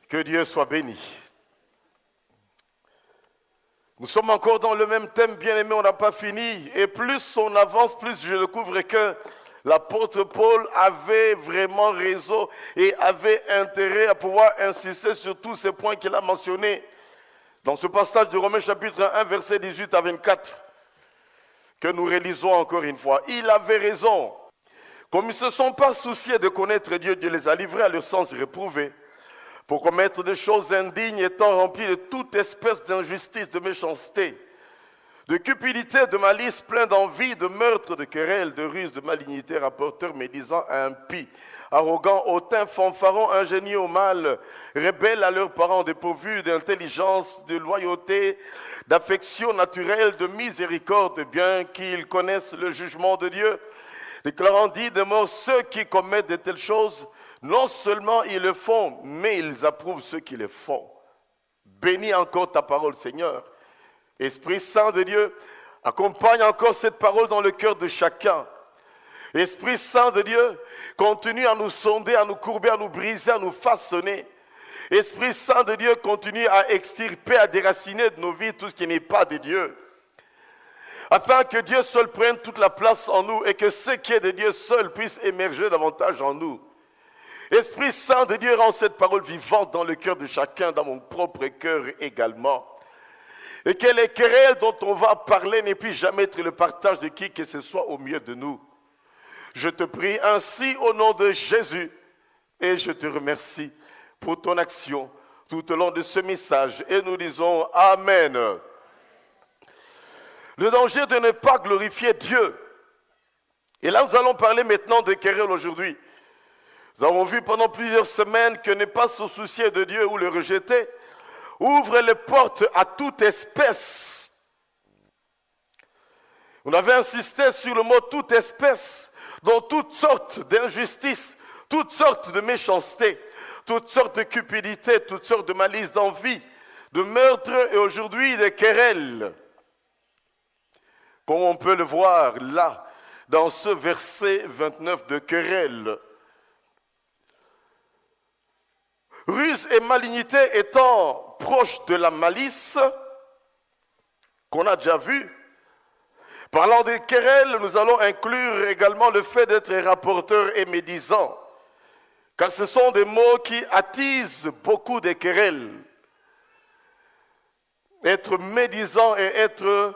Que Dieu soit béni. Nous sommes encore dans le même thème, bien-aimé, on n'a pas fini. Et plus on avance, plus je découvre que l'apôtre Paul avait vraiment raison et avait intérêt à pouvoir insister sur tous ces points qu'il a mentionnés. Dans ce passage de Romains chapitre 1, versets 18 à 24, que nous réalisons encore une fois. Il avait raison. Comme ils ne se sont pas souciés de connaître Dieu, Dieu les a livrés à leur sens réprouvé, pour commettre des choses indignes, étant remplis de toute espèce d'injustice, de méchanceté, de cupidité, de malice, plein d'envie, de meurtre, de querelles, de ruse, de malignité, rapporteurs, médisants, impies, arrogants, hautains, fanfarons, ingénieux au mal, rebelles à leurs parents, dépourvus d'intelligence, de loyauté, d'affection naturelle, de miséricorde, bien qu'ils connaissent le jugement de Dieu, déclarant dit de mort ceux qui commettent de telles choses, non seulement ils le font, mais ils approuvent ceux qui le font. Bénis encore ta parole, Seigneur. Esprit Saint de Dieu, accompagne encore cette parole dans le cœur de chacun. Esprit Saint de Dieu, continue à nous sonder, à nous courber, à nous briser, à nous façonner. Esprit Saint de Dieu, continue à extirper, à déraciner de nos vies tout ce qui n'est pas de Dieu. Afin que Dieu seul prenne toute la place en nous et que ce qui est de Dieu seul puisse émerger davantage en nous. Esprit Saint de Dieu, rend cette parole vivante dans le cœur de chacun, dans mon propre cœur également. Et que les querelles dont on va parler ne puissent jamais être le partage de qui que ce soit au milieu de nous. Je te prie ainsi au nom de Jésus et je te remercie pour ton action tout au long de ce message. Et nous disons Amen. Le danger de ne pas glorifier Dieu. Et là, nous allons parler maintenant de querelles aujourd'hui. Nous avons vu pendant plusieurs semaines que ne pas se soucier de Dieu ou le rejeter ouvre les portes à toute espèce. On avait insisté sur le mot toute espèce, dans toutes sortes d'injustices, toutes sortes de méchanceté, toutes sortes de cupidité, toutes sortes de malice, d'envie, de meurtre et aujourd'hui de querelles. Comme on peut le voir là, dans ce verset 29 de querelle. Ruse et malignité étant proches de la malice, qu'on a déjà vu. Parlant des querelles, nous allons inclure également le fait d'être rapporteur et médisant, car ce sont des mots qui attisent beaucoup de querelles. Être médisant et être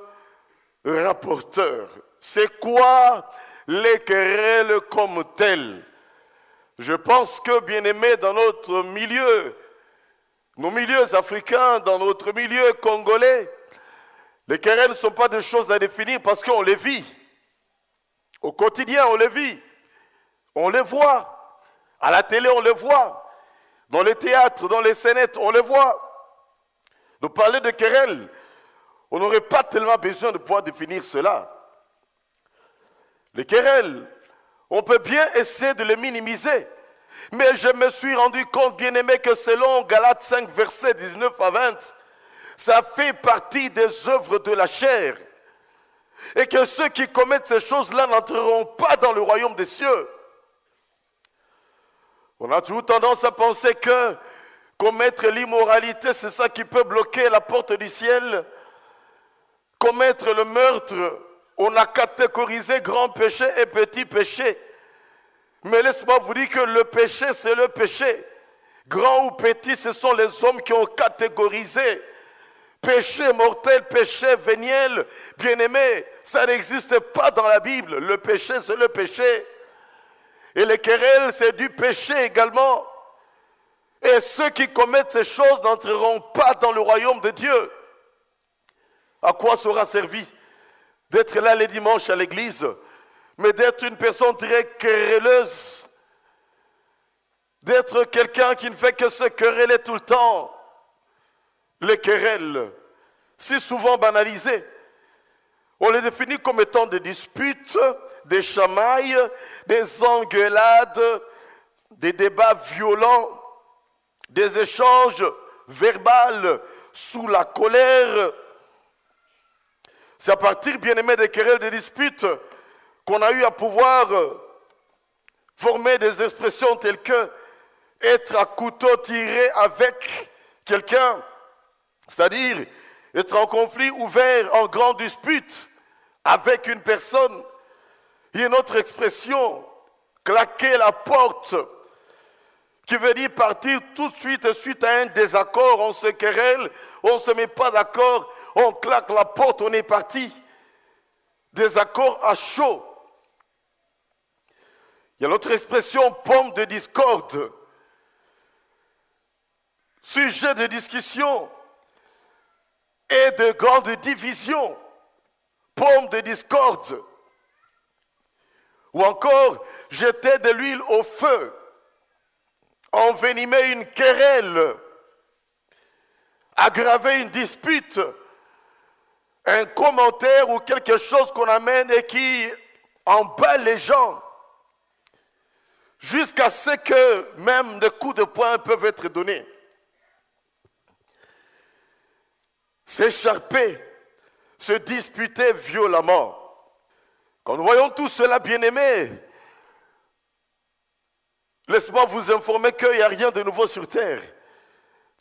rapporteur. C'est quoi les querelles comme telles? Je pense que, bien aimés, dans notre milieu, nos milieux africains, dans notre milieu congolais, les querelles ne sont pas des choses à définir parce qu'on les vit. Au quotidien, on les vit. On les voit. À la télé, on les voit. Dans les théâtres, dans les scénettes, on les voit. De parler de querelles, on n'aurait pas tellement besoin de pouvoir définir cela. Les querelles, on peut bien essayer de les minimiser. Mais je me suis rendu compte, bien aimé, que selon Galates 5, versets 19 à 20, ça fait partie des œuvres de la chair. Et que ceux qui commettent ces choses-là n'entreront pas dans le royaume des cieux. On a toujours tendance à penser que commettre l'immoralité, c'est ça qui peut bloquer la porte du ciel. Commettre le meurtre, on a catégorisé grand péché et petit péché. Mais laisse-moi vous dire que le péché, c'est le péché. Grand ou petit, ce sont les hommes qui ont catégorisé. Péché mortel, péché véniel, bien-aimé, ça n'existe pas dans la Bible. Le péché, c'est le péché. Et les querelles, c'est du péché également. Et ceux qui commettent ces choses n'entreront pas dans le royaume de Dieu. À quoi sera servi d'être là les dimanches à l'église, mais d'être une personne très querelleuse, d'être quelqu'un qui ne fait que se quereller tout le temps. Les querelles, si souvent banalisées, on les définit comme étant des disputes, des chamailles, des engueulades, des débats violents, des échanges verbaux sous la colère. C'est à partir, bien aimé, des querelles, des disputes qu'on a eu à pouvoir former des expressions telles que être à couteau tiré avec quelqu'un, c'est-à-dire être en conflit ouvert, en grande dispute avec une personne. Il y a une autre expression, claquer la porte, qui veut dire partir tout de suite suite à un désaccord. On se querelle, on ne se met pas d'accord, on claque la porte, on est parti. Désaccord à chaud. Il y a l'autre expression, pomme de discorde. Sujet de discussion et de grande division. Pomme de discorde. Ou encore, jeter de l'huile au feu. Envenimer une querelle. Aggraver une dispute. Un commentaire ou quelque chose qu'on amène et qui emballe les gens. Jusqu'à ce que même des coups de poing peuvent être donnés. S'écharper, se disputer violemment. Quand nous voyons tout cela, bien-aimés, laissez-moi vous informer qu'il n'y a rien de nouveau sur terre.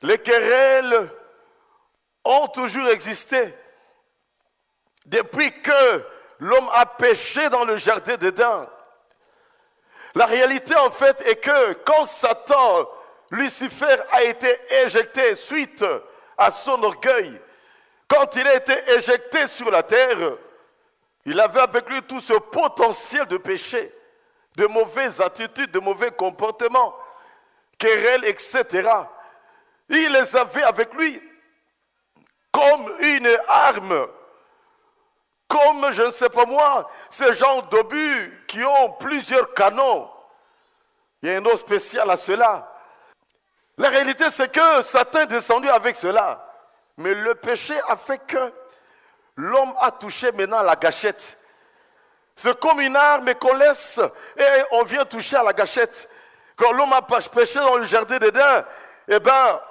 Les querelles ont toujours existé. Depuis que l'homme a péché dans le jardin d'Éden. La réalité en fait est que quand Satan, Lucifer, a été éjecté suite à son orgueil, quand il a été éjecté sur la terre, il avait avec lui tout ce potentiel de péché, de mauvaises attitudes, de mauvais comportements, querelles, etc. Il les avait avec lui comme une arme, comme, je ne sais pas moi, ces gens d'obus qui ont plusieurs canons. Il y a un nom spécial à cela. La réalité, c'est que Satan est descendu avec cela. Mais le péché a fait que l'homme a touché maintenant la gâchette. C'est comme une arme qu'on laisse et on vient toucher à la gâchette. Quand l'homme a péché dans le jardin d'Éden, eh bien,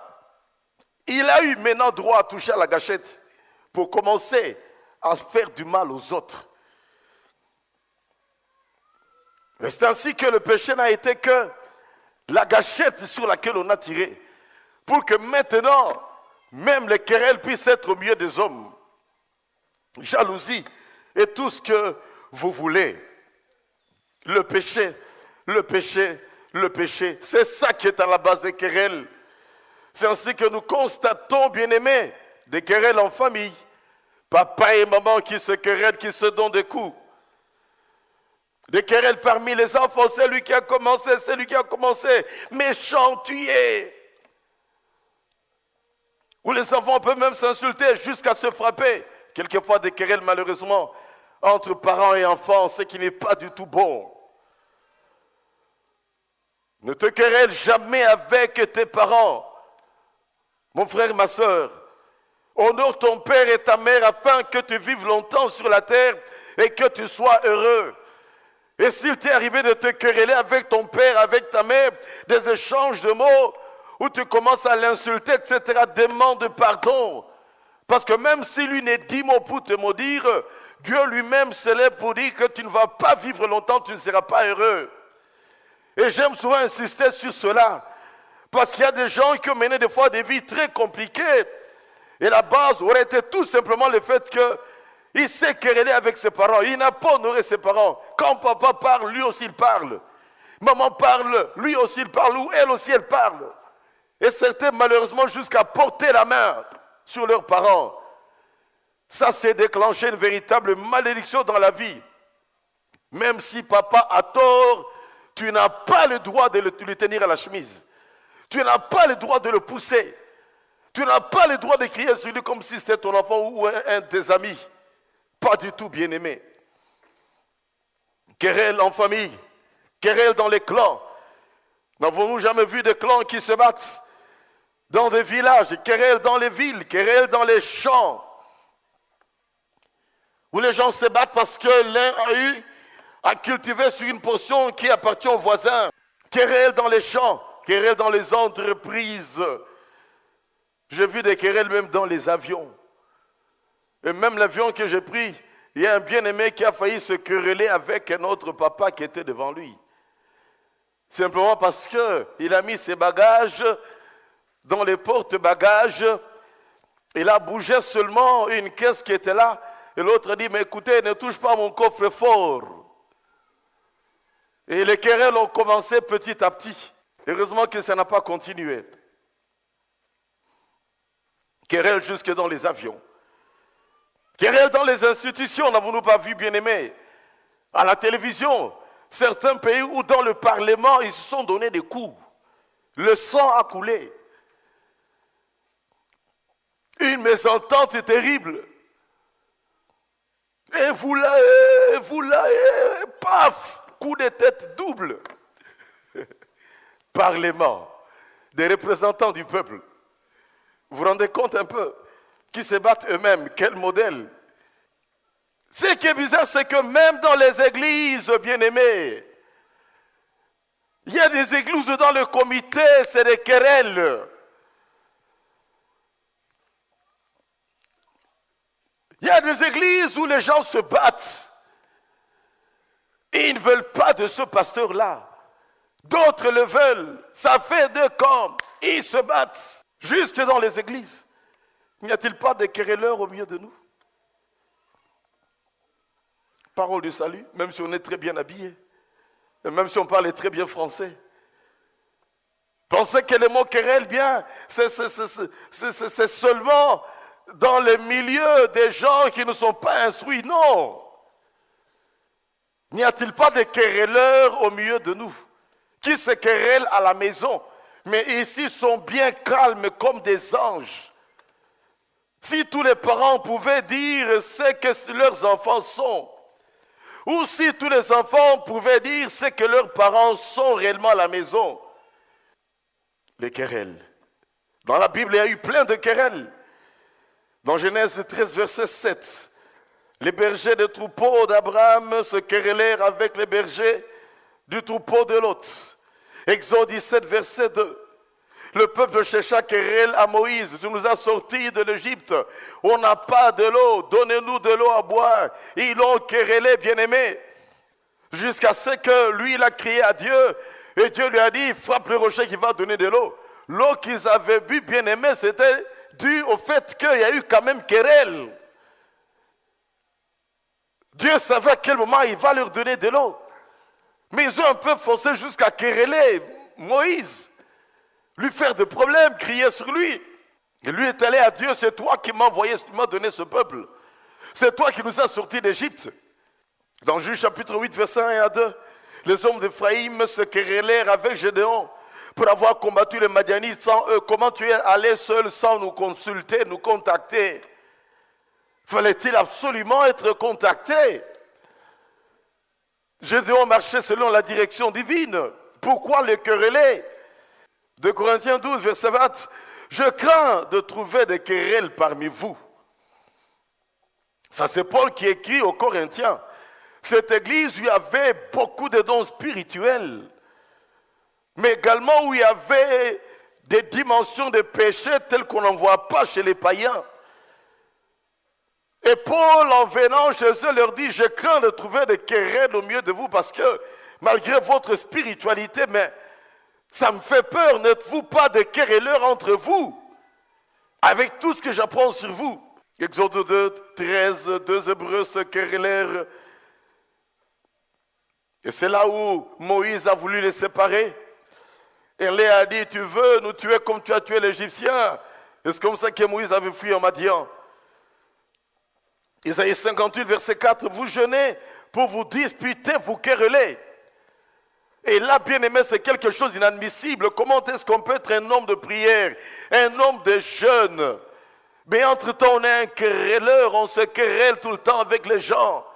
il a eu maintenant droit à toucher à la gâchette pour commencer à faire du mal aux autres. C'est ainsi que le péché n'a été que la gâchette sur laquelle on a tiré. Pour que maintenant, même les querelles puissent être au milieu des hommes. Jalousie et tout ce que vous voulez. Le péché, le péché, le péché. C'est ça qui est à la base des querelles. C'est ainsi que nous constatons, bien-aimés, des querelles en famille. Papa et maman qui se querellent, qui se donnent des coups. Des querelles parmi les enfants, c'est lui qui a commencé, c'est lui qui a commencé. Méchant tu es. Où les enfants peuvent même s'insulter jusqu'à se frapper. Quelquefois des querelles malheureusement entre parents et enfants, ce qui n'est pas du tout bon. Ne te querelle jamais avec tes parents. Mon frère, ma soeur, honore ton père et ta mère afin que tu vives longtemps sur la terre et que tu sois heureux. Et s'il t'est arrivé de te quereller avec ton père, avec ta mère, des échanges de mots où tu commences à l'insulter, etc., demande pardon. Parce que même si lui n'est 10 mots pour te maudire, Dieu lui-même se lève pour dire que tu ne vas pas vivre longtemps, tu ne seras pas heureux. Et j'aime souvent insister sur cela. Parce qu'il y a des gens qui ont mené des fois des vies très compliquées. Et la base aurait été tout simplement le fait qu'il s'est querellé avec ses parents. Il n'a pas honoré ses parents. Quand papa parle, lui aussi il parle. Maman parle, lui aussi il parle, ou elle aussi elle parle. Et certains malheureusement jusqu'à porter la main sur leurs parents. Ça c'est déclenché une véritable malédiction dans la vie. Même si papa a tort, tu n'as pas le droit de lui tenir à la chemise. Tu n'as pas le droit de le pousser. Tu n'as pas le droit de crier sur lui comme si c'était ton enfant ou un de tes amis. Pas du tout, bien-aimé. Querelle en famille, querelle dans les clans. N'avons-nous jamais vu des clans qui se battent dans des villages, querelle dans les villes, querelle dans les champs, où les gens se battent parce que l'un a cultivé sur une portion qui appartient au voisin. Querelle dans les champs, querelle dans les entreprises. J'ai vu des querelles même dans les avions. Et même l'avion que j'ai pris, il y a un bien-aimé qui a failli se quereller avec un autre papa qui était devant lui. Simplement parce qu'il a mis ses bagages dans les porte-bagages. Il a bougé seulement une caisse qui était là. Et l'autre a dit, mais écoutez, ne touche pas mon coffre-fort. Et les querelles ont commencé petit à petit. Heureusement que ça n'a pas continué. Querelles jusque dans les avions. Querelles dans les institutions, n'avons-nous pas vu, bien-aimés? À la télévision, certains pays où dans le Parlement, ils se sont donné des coups. Le sang a coulé. Une mésentente terrible. Et vous là, paf, coup de tête double. Parlement, des représentants du peuple. Vous vous rendez compte un peu? Qui se battent eux-mêmes, quel modèle? Ce qui est bizarre, c'est que même dans les églises, bien-aimés, il y a des églises dans le comité, c'est des querelles. Il y a des églises où les gens se battent. Et ils ne veulent pas de ce pasteur-là. D'autres le veulent. Ça fait deux camps. Ils se battent. Jusque dans les églises. N'y a-t-il pas des querelleurs au milieu de nous? Parole du salut, même si on est très bien habillé. Et même si on parle très bien français. Pensez que le mot querelle, bien, c'est seulement dans les milieux des gens qui ne sont pas instruits. Non. N'y a-t-il pas de querelleurs au milieu de nous qui se querellent à la maison, mais ici sont bien calmes comme des anges? Si tous les parents pouvaient dire ce que leurs enfants sont, ou si tous les enfants pouvaient dire ce que leurs parents sont réellement à la maison. Les querelles. Dans la Bible, il y a eu plein de querelles. Dans Genèse 13, verset 7, les bergers des troupeaux d'Abraham se querellèrent avec les bergers du troupeau de Lot. Exode 17, verset 2. Le peuple chercha querelle à Moïse. Tu nous as sortis de l'Égypte. On n'a pas de l'eau. Donnez-nous de l'eau à boire. Ils l'ont querellé, bien-aimé. Jusqu'à ce que lui, il a crié à Dieu. Et Dieu lui a dit, frappe le rocher qui va donner de l'eau. L'eau qu'ils avaient bu, bien-aimé, c'était dû au fait qu'il y a eu quand même querelle. Dieu savait à quel moment il va leur donner de l'eau. Mais ils ont un peu forcé jusqu'à quereller Moïse. Lui faire des problèmes, crier sur lui. Et lui est allé à Dieu, c'est toi qui m'as envoyé, tu m'as donné ce peuple. C'est toi qui nous as sortis d'Égypte. Dans Juge chapitre 8, verset 1 à 2, les hommes d'Éphraïm se querellèrent avec Gédéon pour avoir combattu les Madianites sans eux. Comment tu es allé seul sans nous consulter, nous contacter? Fallait-il absolument être contacté? Gédéon marchait selon la direction divine. Pourquoi les quereller? 2 Corinthiens 12, verset 20. Je crains de trouver des querelles parmi vous. Ça, c'est Paul qui écrit aux Corinthiens. Cette église où il y avait beaucoup de dons spirituels, mais également où il y avait des dimensions de péché telles qu'on n'en voit pas chez les païens. Et Paul, en venant chez eux, leur dit, je crains de trouver des querelles au milieu de vous parce que malgré votre spiritualité, mais ça me fait peur, n'êtes-vous pas des querelleurs entre vous avec tout ce que j'apprends sur vous? Exode 2, 13, 2 Hébreux se querellèrent. Et c'est là où Moïse a voulu les séparer. Et Léa a dit, tu veux nous tuer comme tu as tué l'Égyptien? Et c'est comme ça que Moïse avait fui en Madian. Isaïe 58, verset 4, vous jeûnez pour vous disputer, vous quereller. Et là, bien aimé, c'est quelque chose d'inadmissible. Comment est-ce qu'on peut être un homme de prière, un homme de jeûne? Mais entre-temps, on est un querelleur, on se querelle tout le temps avec les gens.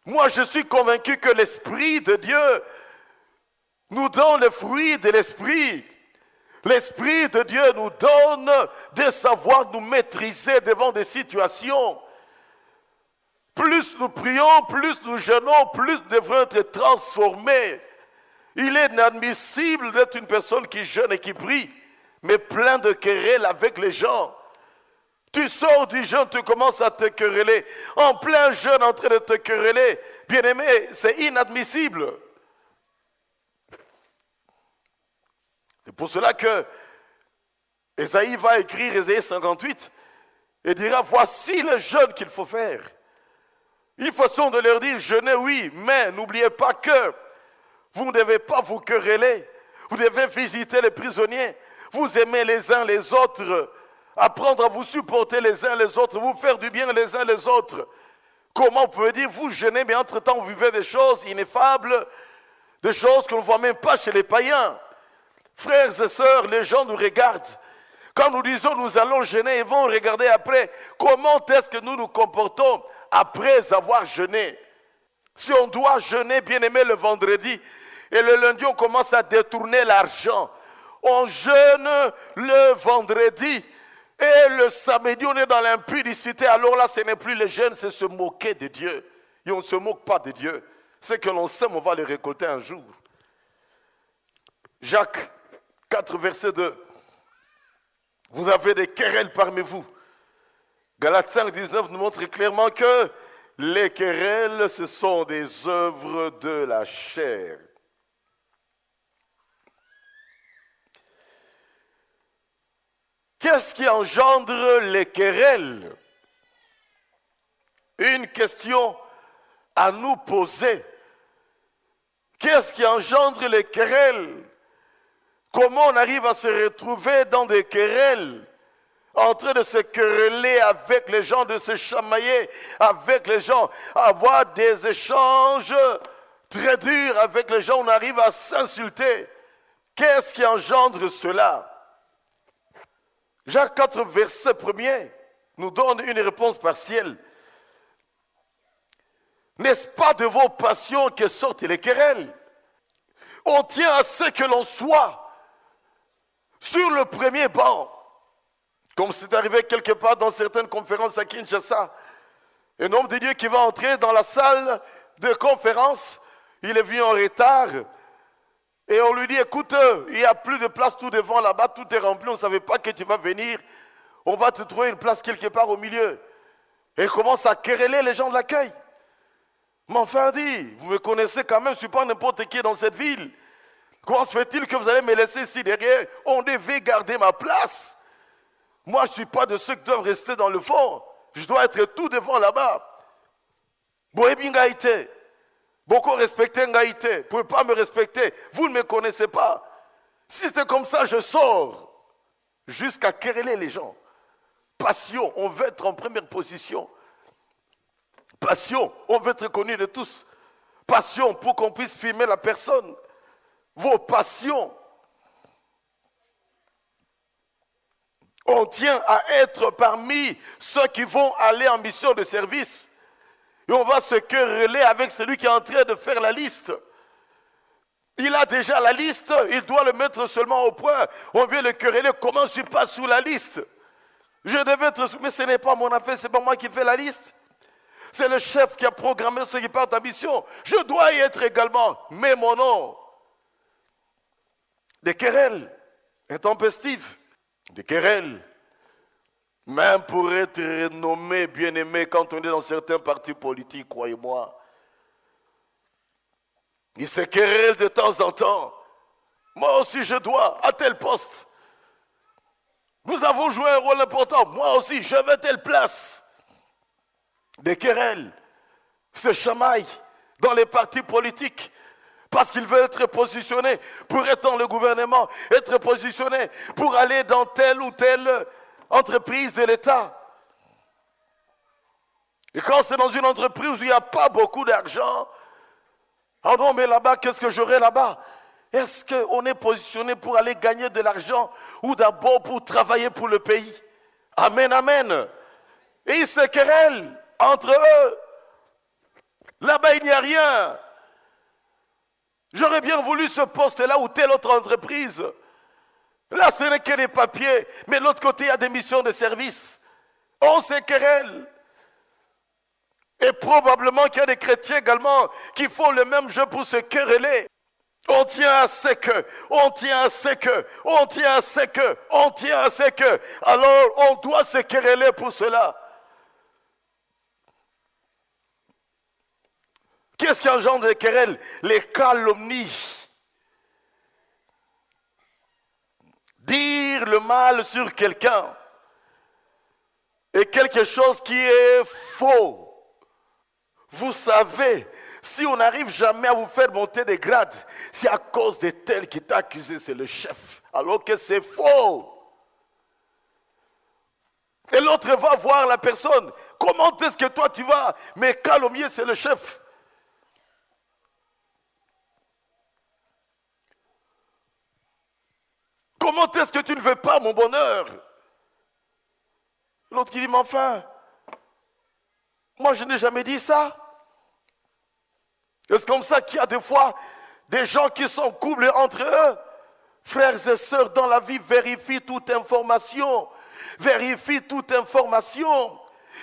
Moi, je suis convaincu que l'Esprit de Dieu nous donne le fruit de l'Esprit. L'Esprit de Dieu nous donne de savoir nous maîtriser devant des situations. Plus nous prions, plus nous jeûnons, plus nous devrons être transformés. Il est inadmissible d'être une personne qui jeûne et qui prie, mais plein de querelles avec les gens. Tu sors du jeûne, tu commences à te quereller. En plein jeûne, en train de te quereller. Bien-aimé, c'est inadmissible. pour cela que Ésaïe va écrire Ésaïe 58 et dira, voici le jeûne qu'il faut faire. Une façon de leur dire, jeûnez oui, mais n'oubliez pas que vous ne devez pas vous quereller. Vous devez visiter les prisonniers, vous aimer les uns les autres, apprendre à vous supporter les uns les autres, vous faire du bien les uns les autres. Comment vous pouvez dire, vous jeûnez, mais entre-temps vous vivez des choses ineffables, des choses qu'on ne voit même pas chez les païens. Frères et sœurs, les gens nous regardent. Quand nous disons nous allons jeûner, ils vont regarder après comment est-ce que nous nous comportons après avoir jeûné. Si on doit jeûner, bien aimé, le vendredi, et le lundi on commence à détourner l'argent, on jeûne le vendredi, et le samedi on est dans l'impudicité, alors là ce n'est plus le jeûne, c'est se moquer de Dieu. Et on ne se moque pas de Dieu. Ce que l'on sème, on va le récolter un jour. Jacques 4, verset 2. Vous avez des querelles parmi vous. Galates 5, 19 nous montre clairement que les querelles, ce sont des œuvres de la chair. Qu'est-ce qui engendre les querelles? Une question à nous poser. Qu'est-ce qui engendre les querelles? Comment on arrive à se retrouver dans des querelles, en train de se quereller avec les gens, de se chamailler avec les gens, avoir des échanges très durs avec les gens, on arrive à s'insulter. Qu'est-ce qui engendre cela? Jacques 4, verset 1er, nous donne une réponse partielle. N'est-ce pas de vos passions que sortent les querelles? On tient à ce que l'on soit sur le premier banc, comme c'est arrivé quelque part dans certaines conférences à Kinshasa. Un homme de Dieu qui va entrer dans la salle de conférence, il est venu en retard, et on lui dit, écoute, il n'y a plus de place tout devant là-bas, tout est rempli, on ne savait pas que tu vas venir, on va te trouver une place quelque part au milieu. Et il commence à quereller les gens de l'accueil. Mais enfin dit, vous me connaissez quand même, je ne suis pas n'importe qui dans cette ville. Comment se fait-il que vous allez me laisser ici derrière? On devait garder ma place. Moi, je ne suis pas de ceux qui doivent rester dans le fond. Je dois être tout devant là-bas. Boébi Ngaïté. Beaucoup respecté Ngaïté. Vous ne pouvez pas me respecter. Vous ne me connaissez pas. Si c'est comme ça, je sors. Jusqu'à quereller les gens. Passion, on veut être en première position. Passion, on veut être connu de tous. Passion, pour qu'on puisse filmer la personne. Vos passions. On tient à être parmi ceux qui vont aller en mission de service. Et on va se quereller avec celui qui est en train de faire la liste. Il a déjà la liste, il doit le mettre seulement au point. On vient le quereller, comment je ne suis pas sous la liste? Je devais être sous, mais ce n'est pas mon affaire, ce n'est pas moi qui fais la liste. C'est le chef qui a programmé ceux qui partent en mission. Je dois y être également, mais mon nom. Des querelles intempestives, des querelles, même pour être nommé, bien aimé, quand on est dans certains partis politiques, croyez-moi. Ils se querellent de temps en temps. Moi aussi je dois, à tel poste. Nous avons joué un rôle important, moi aussi je veux telle place. Des querelles se chamaillent dans les partis politiques. Parce qu'ils veulent être positionnés pour être dans le gouvernement, être positionnés pour aller dans telle ou telle entreprise de l'État. Et quand c'est dans une entreprise où il n'y a pas beaucoup d'argent, ah non, mais là-bas, qu'est-ce que j'aurai là-bas? Est-ce qu'on est positionné pour aller gagner de l'argent ou d'abord pour travailler pour le pays? Amen, amen. Et ils se querellent entre eux. Là-bas, il n'y a rien. J'aurais bien voulu ce poste-là ou telle autre entreprise. Là, ce n'est que des papiers. Mais de l'autre côté, il y a des missions de service. On se querelle. Et probablement qu'il y a des chrétiens également qui font le même jeu pour se quereller. On tient à ce que, on tient à ce que, on tient à ce que, on tient à ce que. Alors, on doit se quereller pour cela. Qu'est-ce qui engendre les querelles? Les calomnies. dire le mal sur quelqu'un est quelque chose qui est faux. Vous savez, si on n'arrive jamais à vous faire monter des grades, c'est à cause de tel qui t'a accusé, c'est le chef. Alors que c'est faux. Et l'autre va voir la personne. Comment est-ce que toi tu vas mais calomnier, c'est le chef. Comment est-ce que tu ne veux pas mon bonheur? L'autre qui dit, mais enfin, moi je n'ai jamais dit ça. C'est comme ça qu'il y a des fois des gens qui sont couplés entre eux. Frères et sœurs, dans la vie, vérifie toute information. Vérifie toute information.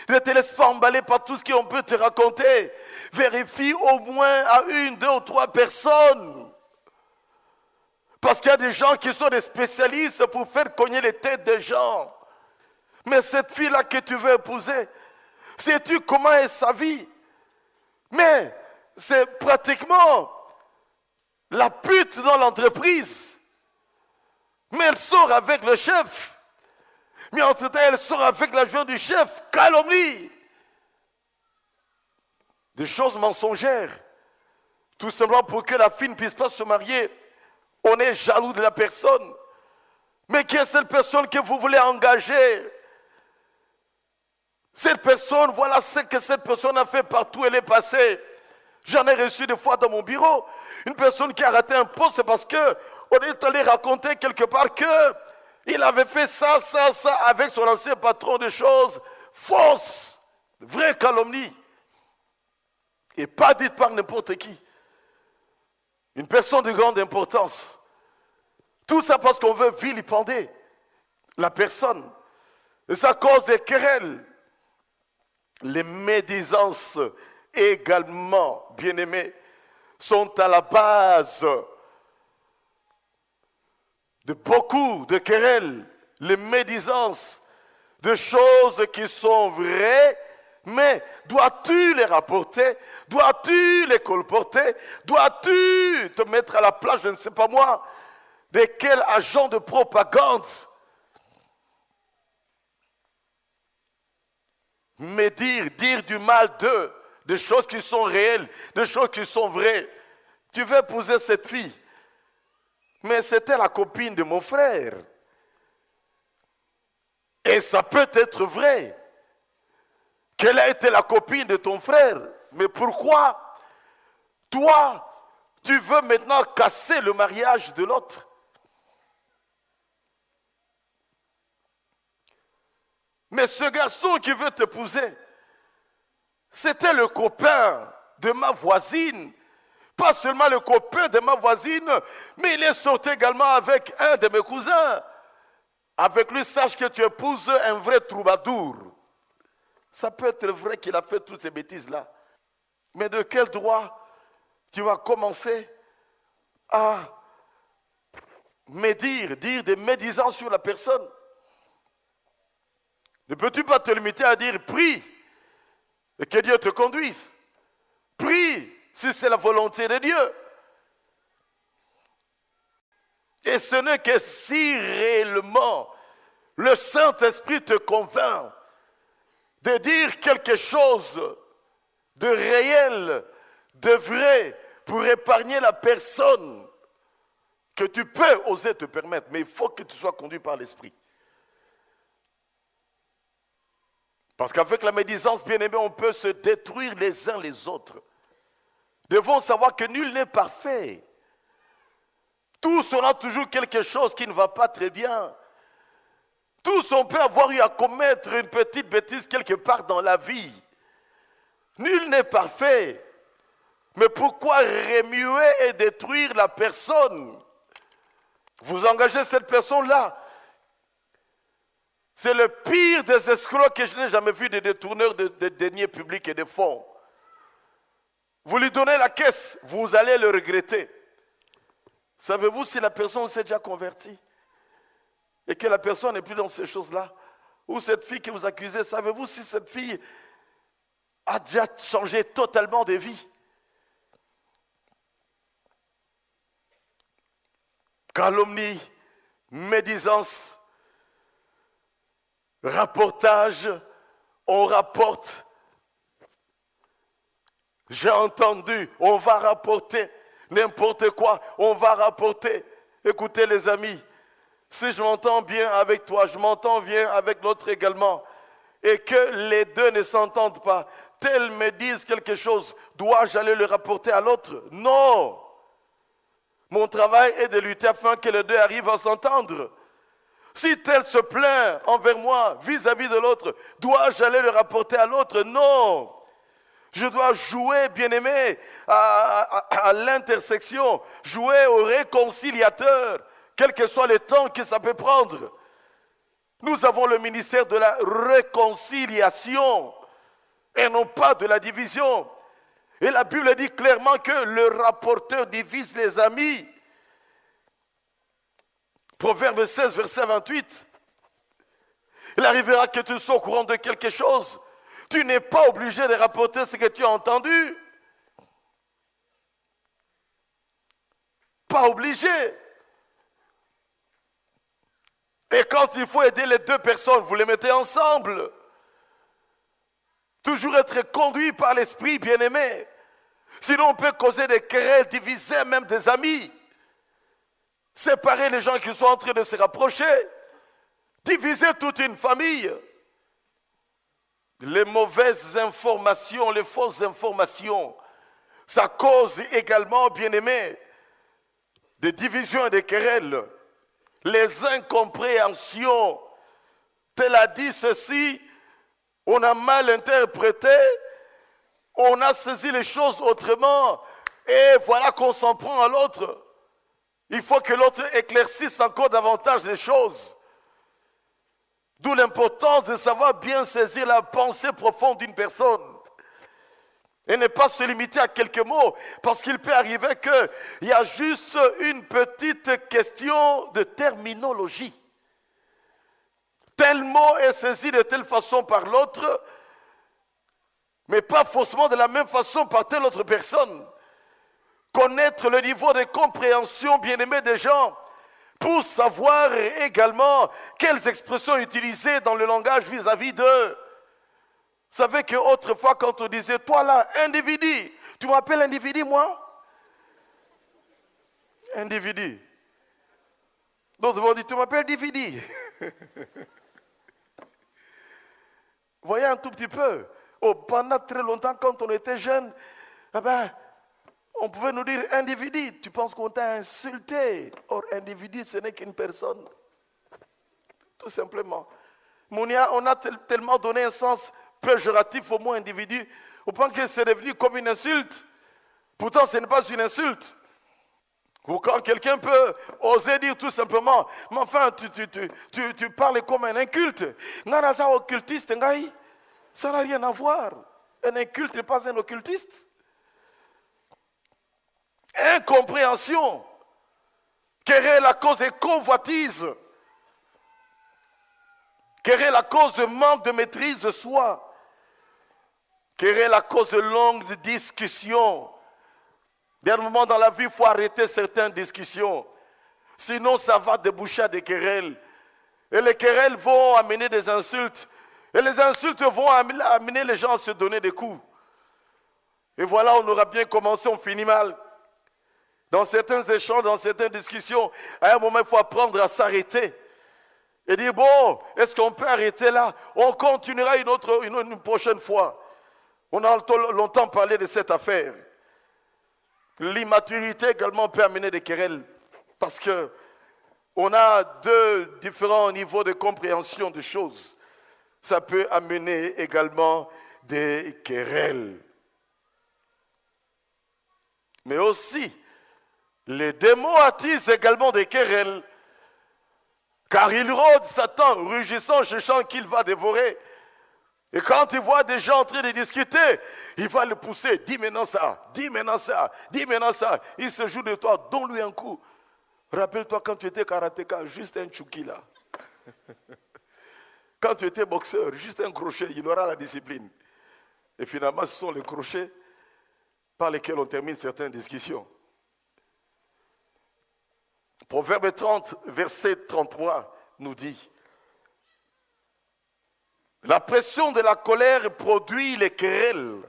Ne te laisse pas emballer par tout ce qu'on peut te raconter. Vérifie au moins à 1, 2 ou 3 personnes. Parce qu'il y a des gens qui sont des spécialistes pour faire cogner les têtes des gens. Mais cette fille-là que tu veux épouser, sais-tu comment est sa vie? Mais c'est pratiquement la pute dans l'entreprise. Mais elle sort avec le chef. Mais entre-temps, elle sort avec l'adjoint du chef. Calomnie. Des choses mensongères. Tout simplement pour que la fille ne puisse pas se marier. On est jaloux de la personne. Mais qui est cette personne que vous voulez engager? Cette personne, voilà ce que cette personne a fait partout où elle est passée. J'en ai reçu des fois dans mon bureau. Une personne qui a raté un poste parce qu'on est allé raconter quelque part qu'il avait fait ça avec son ancien patron, des choses fausses, vraies calomnies. Et pas dites par n'importe qui. Une personne de grande importance. Tout ça parce qu'on veut vilipender la personne. Et ça cause des querelles. Les médisances également, bien-aimés, sont à la base de beaucoup de querelles. Les médisances de choses qui sont vraies, mais dois-tu les rapporter? Dois-tu les colporter? Dois-tu te mettre à la place, je ne sais pas moi, de quel agent de propagande? Mais dire du mal d'eux, des choses qui sont réelles, des choses qui sont vraies. Tu veux épouser cette fille, mais c'était la copine de mon frère. Et ça peut être vrai qu'elle a été la copine de ton frère. Mais pourquoi toi, tu veux maintenant casser le mariage de l'autre? Mais ce garçon qui veut t'épouser, c'était le copain de ma voisine. Pas seulement le copain de ma voisine, mais il est sorti également avec un de mes cousins. Avec lui, sache que tu épouses un vrai troubadour. Ça peut être vrai qu'il a fait toutes ces bêtises-là. Mais de quel droit tu vas commencer à dire des médisances sur la personne? Ne peux-tu pas te limiter à dire prie et que Dieu te conduise? Prie si c'est la volonté de Dieu. Et ce n'est que si réellement le Saint-Esprit te convainc de dire quelque chose de réel, de vrai, pour épargner la personne, que tu peux oser te permettre. Mais il faut que tu sois conduit par l'Esprit. Parce qu'avec la médisance, bien-aimé, on peut se détruire les uns les autres. Devons savoir que nul n'est parfait. Tous on a toujours quelque chose qui ne va pas très bien. Tous on peut avoir eu à commettre une petite bêtise quelque part dans la vie. Nul n'est parfait. Mais pourquoi remuer et détruire la personne? Vous engagez cette personne-là. C'est le pire des escrocs que je n'ai jamais vu, des détourneurs de deniers publics et de fonds. Vous lui donnez la caisse, vous allez le regretter. Savez-vous si la personne s'est déjà convertie et que la personne n'est plus dans ces choses-là? Ou cette fille que vous accusez, savez-vous si cette fille a déjà changé totalement de vie? Calomnie, médisance, rapportage, on rapporte. J'ai entendu, on va rapporter n'importe quoi, on va rapporter. Écoutez les amis, si je m'entends bien avec toi, je m'entends bien avec l'autre également, et que les deux ne s'entendent pas, tel me disent quelque chose, dois-je aller le rapporter à l'autre? Non! Mon travail est de lutter afin que les deux arrivent à s'entendre. Si tel se plaint envers moi vis-à-vis de l'autre, dois-je aller le rapporter à l'autre? Non! Je dois jouer, bien-aimé, à l'intersection, jouer au réconciliateur, quel que soit le temps que ça peut prendre. Nous avons le ministère de la réconciliation et non pas de la division. Et la Bible dit clairement que le rapporteur divise les amis. Proverbe 16, verset 28. Il arrivera que tu sois au courant de quelque chose. Tu n'es pas obligé de rapporter ce que tu as entendu. Pas obligé. Et quand il faut aider les deux personnes, vous les mettez ensemble. Toujours être conduit par l'esprit, bien-aimé. Sinon, on peut causer des querelles, diviser même des amis. Séparer les gens qui sont en train de se rapprocher. Diviser toute une famille. Les mauvaises informations, les fausses informations, ça cause également, bien-aimé, des divisions et des querelles. Les incompréhensions. Tel a dit ceci, on a mal interprété, on a saisi les choses autrement, et voilà qu'on s'en prend à l'autre. Il faut que l'autre éclaircisse encore davantage les choses. D'où l'importance de savoir bien saisir la pensée profonde d'une personne. Et ne pas se limiter à quelques mots, parce qu'il peut arriver qu'il y a juste une petite question de terminologie. Tel mot est saisi de telle façon par l'autre, mais pas forcément de la même façon par telle autre personne. Connaître le niveau de compréhension bien-aimé des gens, pour savoir également quelles expressions utiliser dans le langage vis-à-vis d'eux. Vous savez qu'autrefois, quand on disait, toi là, individu, tu m'appelles individu, moi? Individu. D'autres vont dire, tu m'appelles individu. Voyez un tout petit peu. Oh, pendant très longtemps, quand on était jeune, eh ben, on pouvait nous dire individu. Tu penses qu'on t'a insulté. Or, individu, ce n'est qu'une personne. Tout simplement. On a tellement donné un sens péjoratif au mot individu, au point que c'est devenu comme une insulte. Pourtant, ce n'est pas une insulte. Ou quand quelqu'un peut oser dire tout simplement, mais enfin, tu parles comme un inculte. Nana, occultiste, ça n'a rien à voir. Un inculte n'est pas un occultiste. Incompréhension. Quelle est la cause des convoitises? Quelle est la cause de manque de maîtrise de soi? Quelle est la cause de longues discussions? D'un moment dans la vie, il faut arrêter certaines discussions. Sinon, ça va déboucher à des querelles. Et les querelles vont amener des insultes. Et les insultes vont amener les gens à se donner des coups. Et voilà, on aura bien commencé, on finit mal. Dans certains échanges, dans certaines discussions, à un moment, il faut apprendre à s'arrêter. Et dire, bon, est-ce qu'on peut arrêter là? On continuera une prochaine fois. On a longtemps parlé de cette affaire. L'immaturité également peut amener des querelles. Parce que on a deux différents niveaux de compréhension des choses. Ça peut amener également des querelles. Mais aussi, les démons attisent également des querelles. Car il rôde Satan, rugissant, cherchant qu'il va dévorer. Et quand il voit des gens en train de discuter, il va le pousser. Dis maintenant ça, dis maintenant ça, dis maintenant ça. Il se joue de toi, donne-lui un coup. Rappelle-toi quand tu étais karatéka, juste un chouki là. Quand tu étais boxeur, juste un crochet, il aura la discipline. Et finalement, ce sont les crochets par lesquels on termine certaines discussions. Proverbe 30, verset 33 nous dit, la pression de la colère produit les querelles.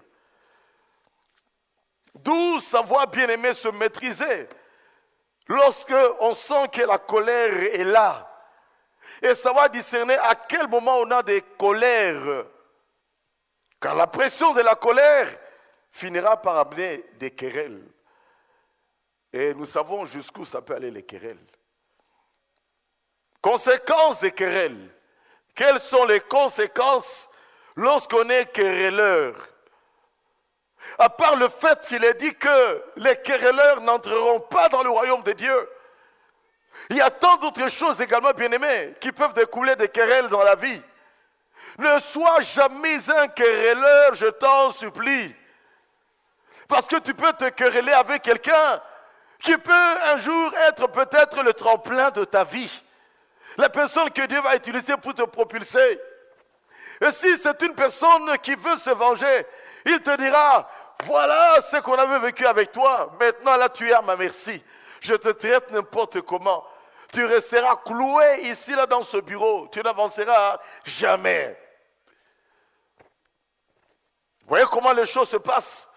D'où savoir bien aimer se maîtriser lorsque on sent que la colère est là. Et savoir discerner à quel moment on a des colères. Car la pression de la colère finira par amener des querelles. Et nous savons jusqu'où ça peut aller les querelles. Conséquences des querelles. Quelles sont les conséquences lorsqu'on est querelleur? À part le fait qu'il est dit que les querelleurs n'entreront pas dans le royaume de Dieu. Il y a tant d'autres choses également, bien-aimés, qui peuvent découler des querelles dans la vie. Ne sois jamais un querelleur, je t'en supplie. Parce que tu peux te quereller avec quelqu'un qui peut un jour être peut-être le tremplin de ta vie. La personne que Dieu va utiliser pour te propulser. Et si c'est une personne qui veut se venger, il te dira, voilà ce qu'on avait vécu avec toi. Maintenant, là, tu es à ma merci. Je te traite n'importe comment. Tu resteras cloué ici, là, dans ce bureau. Tu n'avanceras jamais. Vous voyez comment les choses se passent?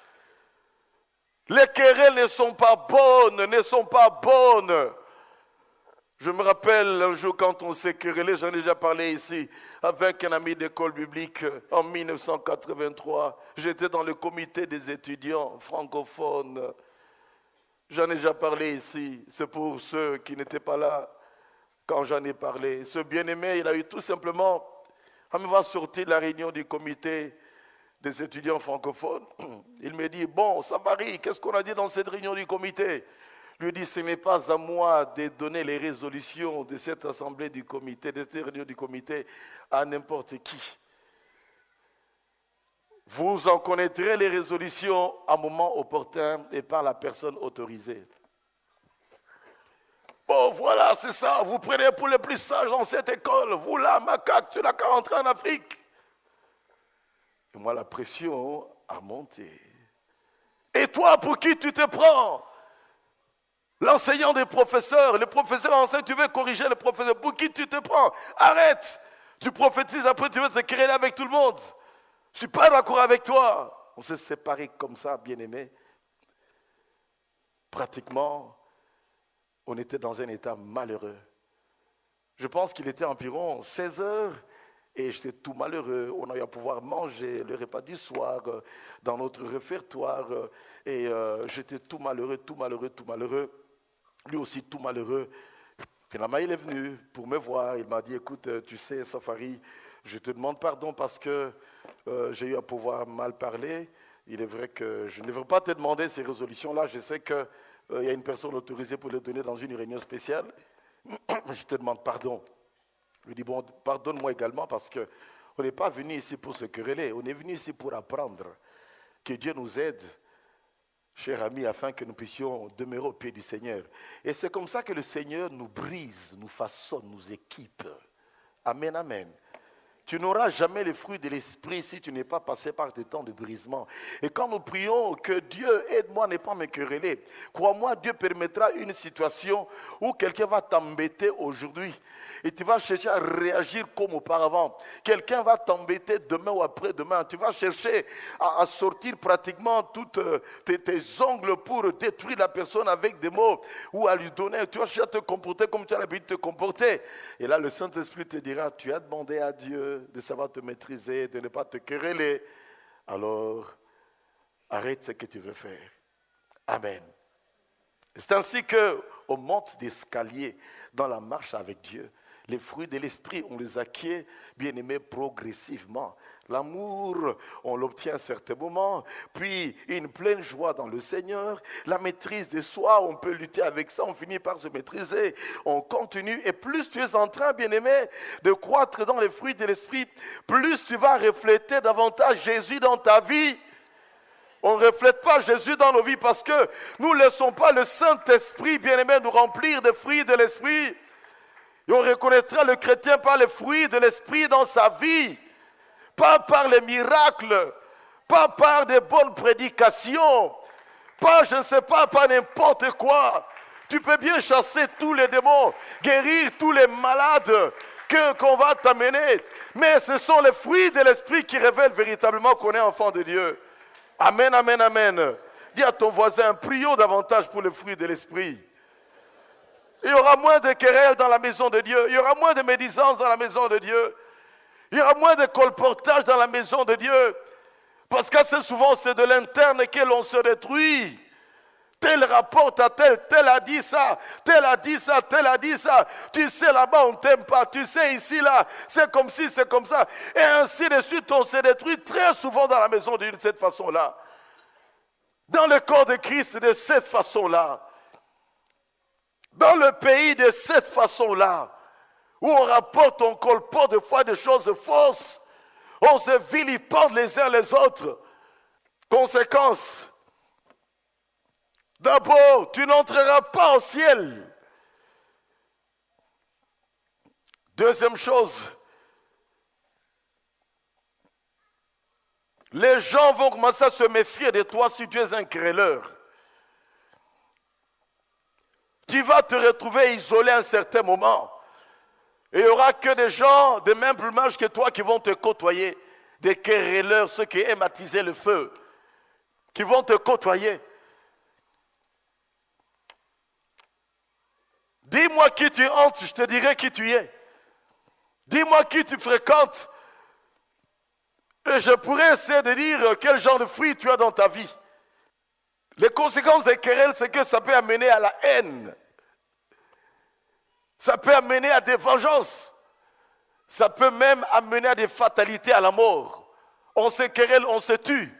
Les querelles ne sont pas bonnes. Je me rappelle un jour quand on s'est querellé, j'en ai déjà parlé ici, avec un ami d'école biblique en 1983. J'étais dans le comité des étudiants francophones. J'en ai déjà parlé ici. C'est pour ceux qui n'étaient pas là quand j'en ai parlé. Ce bien-aimé, il a eu tout simplement à me voir sortir de la réunion du comité des étudiants francophones. Il me dit, bon, Savary, qu'est-ce qu'on a dit dans cette réunion du comité? Je lui dis, ce n'est pas à moi de donner les résolutions de cette assemblée du comité, de cette réunion du comité à n'importe qui. Vous en connaîtrez les résolutions à un moment opportun et par la personne autorisée. Bon, voilà, c'est ça. Vous prenez pour les plus sages dans cette école. Vous là, macaque, tu n'as qu'à rentrer en Afrique. Et moi, la pression a monté. Et toi, pour qui tu te prends? L'enseignant des professeurs, le professeur enseigne, tu veux corriger le professeur. Pour qui tu te prends? Arrête. Tu prophétises, après tu veux te quereller avec tout le monde. Je ne suis pas d'accord avec toi. On s'est séparés comme ça, bien-aimés. Pratiquement, on était dans un état malheureux. Je pense qu'il était environ 16 heures et j'étais tout malheureux. On a eu à pouvoir manger le repas du soir dans notre réfectoire et j'étais tout malheureux. Lui aussi tout malheureux. Finalement, il est venu pour me voir. Il m'a dit, écoute, tu sais, Savary, je te demande pardon parce que j'ai eu à pouvoir mal parler. Il est vrai que je ne devrais pas te demander ces résolutions-là. Je sais qu'il y a une personne autorisée pour les donner dans une réunion spéciale. Je te demande pardon. Je lui dis, bon, pardonne-moi également parce qu'on n'est pas venu ici pour se quereller. On est venu ici pour apprendre. Que Dieu nous aide, chers amis, afin que nous puissions demeurer au pied du Seigneur. Et c'est comme ça que le Seigneur nous brise, nous façonne, nous équipe. Amen, amen. Tu n'auras jamais les fruits de l'esprit si tu n'es pas passé par des temps de brisement. Et quand nous prions que Dieu aide-moi à ne pas me quereller, crois-moi, Dieu permettra une situation où quelqu'un va t'embêter aujourd'hui et tu vas chercher à réagir comme auparavant. Quelqu'un va t'embêter demain ou après-demain. Tu vas chercher à sortir pratiquement toutes tes ongles pour détruire la personne avec des mots ou à lui donner. Tu vas chercher à te comporter comme tu as l'habitude de te comporter. Et là, le Saint-Esprit te dira, tu as demandé à Dieu de savoir te maîtriser, de ne pas te quereller. Alors, arrête ce que tu veux faire. Amen. C'est ainsi qu'on monte d'escalier dans la marche avec Dieu. Les fruits de l'esprit, on les acquiert, bien aimés, progressivement. L'amour, on l'obtient à certains moments, puis une pleine joie dans le Seigneur. La maîtrise de soi, on peut lutter avec ça, on finit par se maîtriser. On continue, et plus tu es en train, bien aimé, de croître dans les fruits de l'esprit, plus tu vas refléter davantage Jésus dans ta vie. On ne reflète pas Jésus dans nos vies parce que nous ne laissons pas le Saint-Esprit, bien aimé, nous remplir des fruits de l'esprit. Et on reconnaîtra le chrétien par les fruits de l'esprit dans sa vie. Pas par les miracles, pas par des bonnes prédications, pas, je ne sais pas, par n'importe quoi. Tu peux bien chasser tous les démons, guérir tous les malades qu'on va t'amener. Mais ce sont les fruits de l'esprit qui révèlent véritablement qu'on est enfant de Dieu. Amen, amen, amen. Dis à ton voisin, prions davantage pour les fruits de l'esprit. Il y aura moins de querelles dans la maison de Dieu. Il y aura moins de médisance dans la maison de Dieu. Il y aura moins de colportage dans la maison de Dieu. Parce qu'assez souvent, c'est de l'interne que l'on se détruit. Tel rapporte à tel, tel a dit ça, tel a dit ça, tel a dit ça. Tu sais, là-bas, on ne t'aime pas. Tu sais, ici, là, c'est comme ci, c'est comme ça. Et ainsi de suite, on se détruit très souvent dans la maison de Dieu de cette façon-là. Dans le corps de Christ, de cette façon-là. Dans le pays, de cette façon-là. Où on rapporte, on colporte des fois des choses fausses. On se vilipende les uns les autres. Conséquence. D'abord, tu n'entreras pas au ciel. Deuxième chose. Les gens vont commencer à se méfier de toi si tu es un querelleur. Tu vas te retrouver isolé à un certain moment. Et il n'y aura que des gens de même plumage que toi qui vont te côtoyer. Des querelleurs, ceux qui aiment attiser le feu. Qui vont te côtoyer. Dis-moi qui tu entres, je te dirai qui tu es. Dis-moi qui tu fréquentes. Et je pourrais essayer de dire quel genre de fruits tu as dans ta vie. Les conséquences des querelles, c'est que ça peut amener à la haine. Ça peut amener à des vengeances. Ça peut même amener à des fatalités, à la mort. On se querelle, on se tue.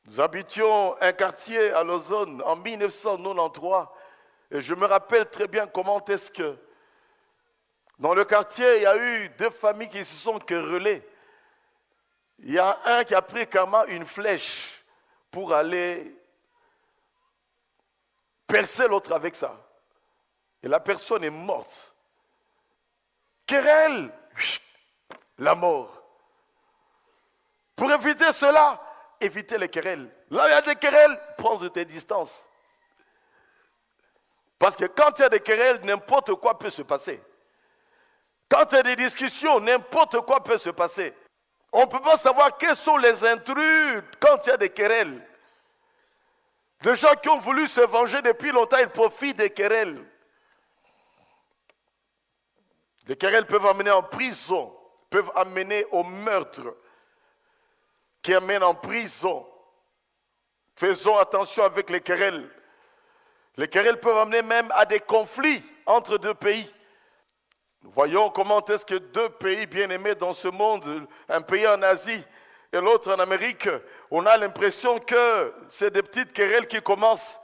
Nous habitions un quartier à Lausanne en 1993. Et je me rappelle très bien comment est-ce que dans le quartier, il y a eu deux familles qui se sont querellées. Il y a un qui a pris carrément une flèche pour aller percer l'autre avec ça. Et la personne est morte. Querelle, la mort. Pour éviter cela, éviter les querelles. Là où il y a des querelles, prendre tes distances. Parce que quand il y a des querelles, n'importe quoi peut se passer. Quand il y a des discussions, n'importe quoi peut se passer. On ne peut pas savoir quels sont les intrus quand il y a des querelles. Des gens qui ont voulu se venger depuis longtemps, ils profitent des querelles. Les querelles peuvent amener en prison, peuvent amener au meurtre, qui amène en prison. Faisons attention avec les querelles. Les querelles peuvent amener même à des conflits entre deux pays. Nous voyons comment est-ce que deux pays bien-aimés dans ce monde, un pays en Asie et l'autre en Amérique, on a l'impression que c'est des petites querelles qui commencent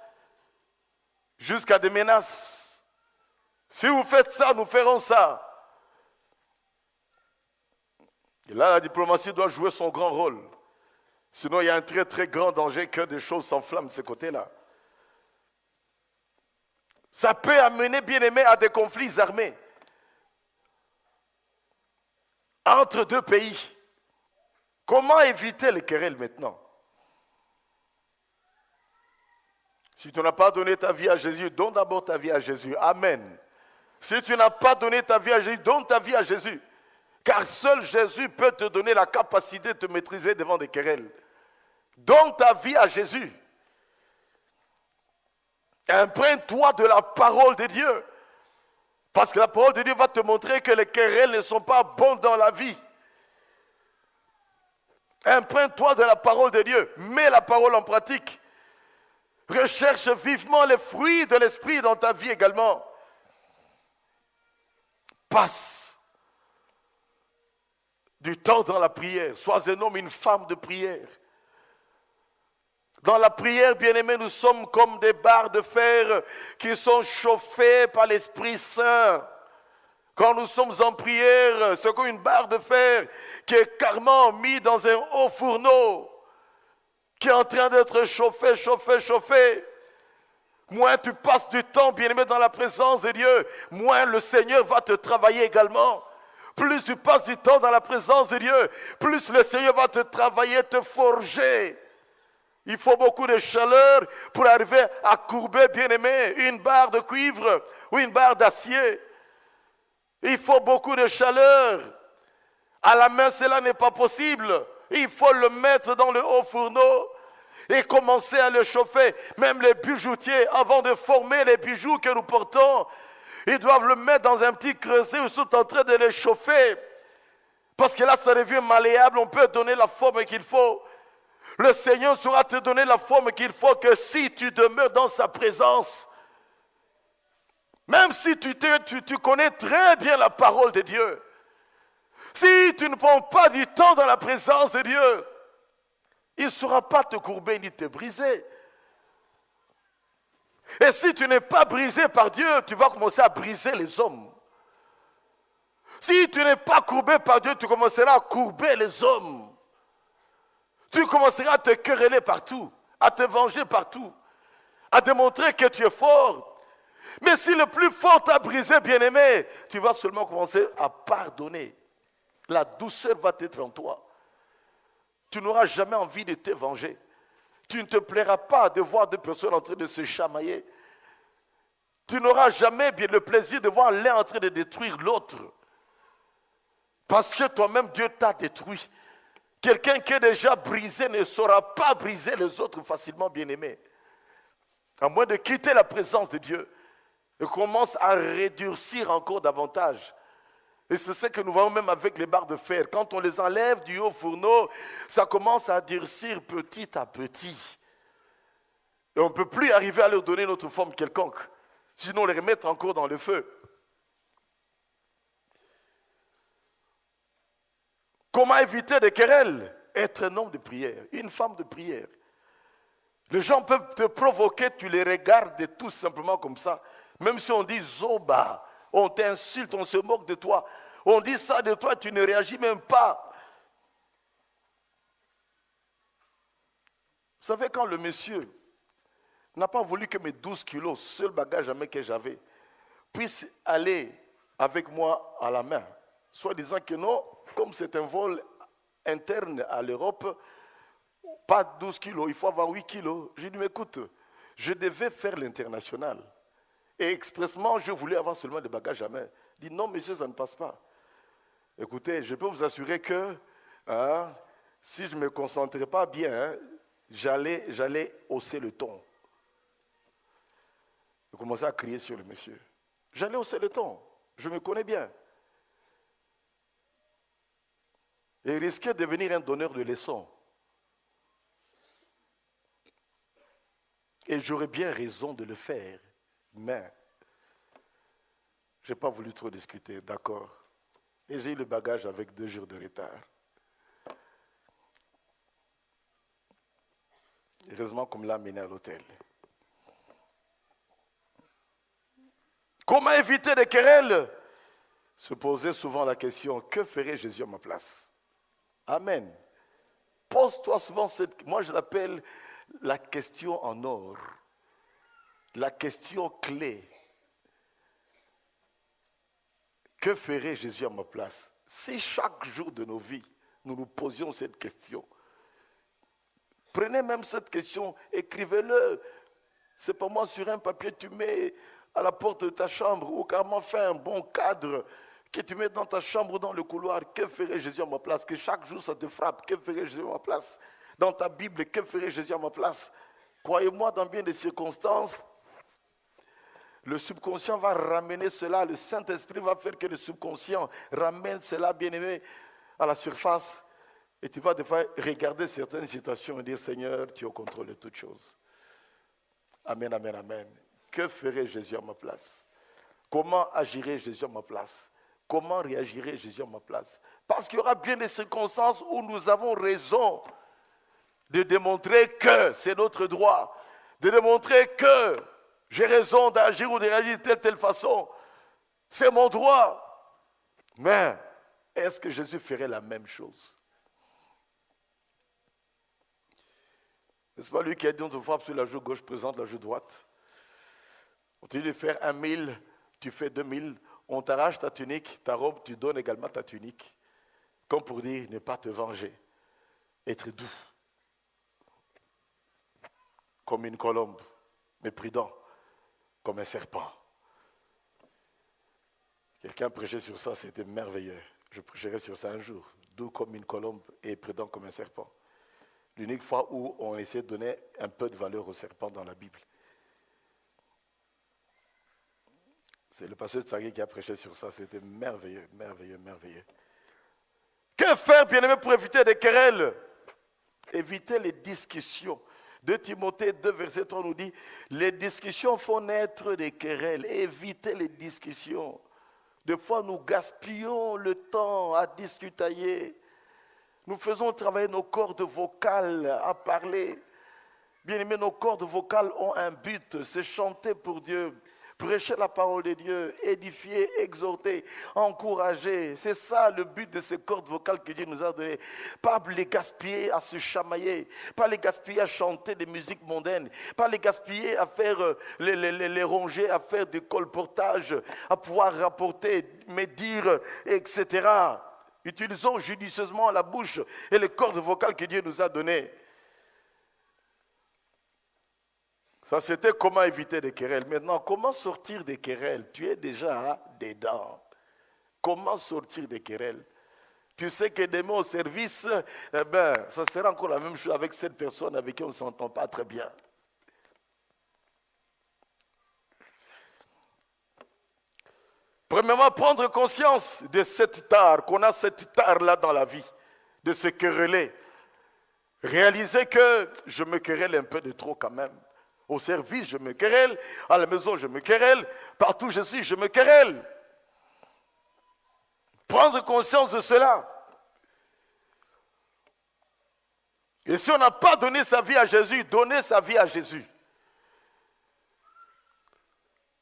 jusqu'à des menaces. Si vous faites ça, nous ferons ça. Et là, la diplomatie doit jouer son grand rôle. Sinon, il y a un très très grand danger que des choses s'enflamment de ce côté-là. Ça peut amener, bien aimé, à des conflits armés entre deux pays. Comment éviter les querelles maintenant? Si tu n'as pas donné ta vie à Jésus, donne d'abord ta vie à Jésus. Amen. Si tu n'as pas donné ta vie à Jésus, donne ta vie à Jésus. Car seul Jésus peut te donner la capacité de te maîtriser devant des querelles. Donne ta vie à Jésus. Imprègne-toi de la parole de Dieu. Parce que la parole de Dieu va te montrer que les querelles ne sont pas bonnes dans la vie. Imprègne-toi de la parole de Dieu. Mets la parole en pratique. Recherche vivement les fruits de l'esprit dans ta vie également. Passe du temps dans la prière. Sois un homme, une femme de prière. Dans la prière, bien-aimés, nous sommes comme des barres de fer qui sont chauffées par l'Esprit Saint. Quand nous sommes en prière, c'est comme une barre de fer qui est carrément mise dans un haut fourneau, qui est en train d'être chauffée, chauffée, chauffée. Moins tu passes du temps, bien-aimé, dans la présence de Dieu, moins le Seigneur va te travailler également. Plus tu passes du temps dans la présence de Dieu, plus le Seigneur va te travailler, te forger. Il faut beaucoup de chaleur pour arriver à courber, bien-aimé, une barre de cuivre ou une barre d'acier. Il faut beaucoup de chaleur. À la main, cela n'est pas possible. Il faut le mettre dans le haut fourneau et commencer à le chauffer. Même les bijoutiers, avant de former les bijoux que nous portons, ils doivent le mettre dans un petit creuset où ils sont en train de les chauffer. Parce que là, ça devient malléable, on peut donner la forme qu'il faut. Le Seigneur saura te donner la forme qu'il faut que si tu demeures dans sa présence. Même si tu connais très bien la parole de Dieu. Si tu ne prends pas du temps dans la présence de Dieu, il ne saura pas te courber ni te briser. Et si tu n'es pas brisé par Dieu, tu vas commencer à briser les hommes. Si tu n'es pas courbé par Dieu, tu commenceras à courber les hommes. Tu commenceras à te quereller partout, à te venger partout, à démontrer que tu es fort. Mais si le plus fort t'a brisé, bien-aimé, tu vas seulement commencer à pardonner. La douceur va être en toi. Tu n'auras jamais envie de te venger. Tu ne te plairas pas de voir deux personnes en train de se chamailler. Tu n'auras jamais bien le plaisir de voir l'un en train de détruire l'autre. Parce que toi-même, Dieu t'a détruit. Quelqu'un qui est déjà brisé ne saura pas briser les autres facilement, bien-aimé. À moins de quitter la présence de Dieu. Et commence à rédurcir encore davantage. Et c'est ce que nous voyons même avec les barres de fer. Quand on les enlève du haut fourneau, ça commence à durcir petit à petit. Et on ne peut plus arriver à leur donner notre forme quelconque. Sinon, les remettre encore dans le feu. Comment éviter des querelles? Être un homme de prière, une femme de prière. Les gens peuvent te provoquer, tu les regardes tout simplement comme ça. Même si on dit Zoba, on t'insulte, on se moque de toi. On dit ça de toi, tu ne réagis même pas. Vous savez, quand le monsieur n'a pas voulu que mes 12 kilos, seul bagage jamais que j'avais, puissent aller avec moi à la main, soit disant que non, comme c'est un vol interne à l'Europe, pas 12 kilos, il faut avoir 8 kilos. J'ai dit, mais écoute, je devais faire l'international. Et expressement, je voulais avoir seulement des bagages à main. Il dit, non, monsieur, ça ne passe pas. Écoutez, je peux vous assurer que si je ne me concentrais pas bien, j'allais hausser le ton. Je commençais à crier sur le monsieur. J'allais hausser le ton. Je me connais bien. Et il risquait de devenir un donneur de leçons. Et j'aurais bien raison de le faire. Mais je n'ai pas voulu trop discuter, d'accord. Et j'ai eu le bagage avec 2 jours de retard. Heureusement qu'on me l'a amené à l'hôtel. Comment éviter des querelles? Se poser souvent la question, que ferait Jésus à ma place? Amen. Pose-toi souvent cette... Moi, je l'appelle la question en or. La question clé. Que ferait Jésus à ma place? Si chaque jour de nos vies, nous nous posions cette question, prenez même cette question, écrivez-le. C'est pas moi sur un papier, tu mets à la porte de ta chambre ou carrément fais un bon cadre que tu mets dans ta chambre ou dans le couloir. Que ferait Jésus à ma place? Que chaque jour ça te frappe. Que ferait Jésus à ma place? Dans ta Bible, que ferait Jésus à ma place? Croyez-moi, dans bien des circonstances, le subconscient va ramener cela, le Saint-Esprit va faire que le subconscient ramène cela, bien-aimé, à la surface. Et tu vas des fois regarder certaines situations et dire, Seigneur, tu es au contrôle de toutes choses. Amen, amen, amen. Que ferait Jésus à ma place? Comment agirait Jésus à ma place? Comment réagirait Jésus à ma place? Parce qu'il y aura bien des circonstances où nous avons raison de démontrer que c'est notre droit, de démontrer que j'ai raison d'agir ou de réagir de telle façon. C'est mon droit. Mais est-ce que Jésus ferait la même chose? N'est-ce pas lui qui a dit on te frappe sur la joue gauche, présente la joue droite? On te dit de faire 1000, tu fais 2000. On t'arrache ta tunique, ta robe, tu donnes également ta tunique. Comme pour dire ne pas te venger. Être doux. comme une colombe, mais prudent comme un serpent. Quelqu'un prêchait sur ça, c'était merveilleux. Je prêcherai sur ça un jour. Doux comme une colombe et prudent comme un serpent. L'unique fois où on essaie de donner un peu de valeur au serpent dans la Bible. C'est le pasteur Tsagé qui a prêché sur ça. C'était merveilleux, merveilleux, merveilleux. Que faire, bien-aimé, pour éviter des querelles? Éviter les discussions. 2 Timothée 2, verset 3 nous dit, les discussions font naître des querelles. Évitez les discussions. Des fois, nous gaspillons le temps à discutailler. Nous faisons travailler nos cordes vocales à parler. Bien aimé, nos cordes vocales ont un but, c'est chanter pour Dieu, prêcher la parole de Dieu, édifier, exhorter, encourager. C'est ça le but de ces cordes vocales que Dieu nous a données. Pas les gaspiller à se chamailler, pas les gaspiller à chanter des musiques mondaines, pas les gaspiller à faire les ronger, à faire du colportage, à pouvoir rapporter, médire, etc. Utilisons judicieusement la bouche et les cordes vocales que Dieu nous a données. Ça, c'était comment éviter des querelles. Maintenant, comment sortir des querelles? Tu es déjà dedans. Comment sortir des querelles? Tu sais que demain au service, ça sera encore la même chose avec cette personne avec qui on ne s'entend pas très bien. Premièrement, prendre conscience de cette tare, qu'on a cette tare-là dans la vie, de se quereller. Réaliser que je me querelle un peu de trop quand même. Au service, je me querelle. À la maison, je me querelle. Partout où je suis, je me querelle. Prendre conscience de cela. Et si on n'a pas donné sa vie à Jésus, donnez sa vie à Jésus.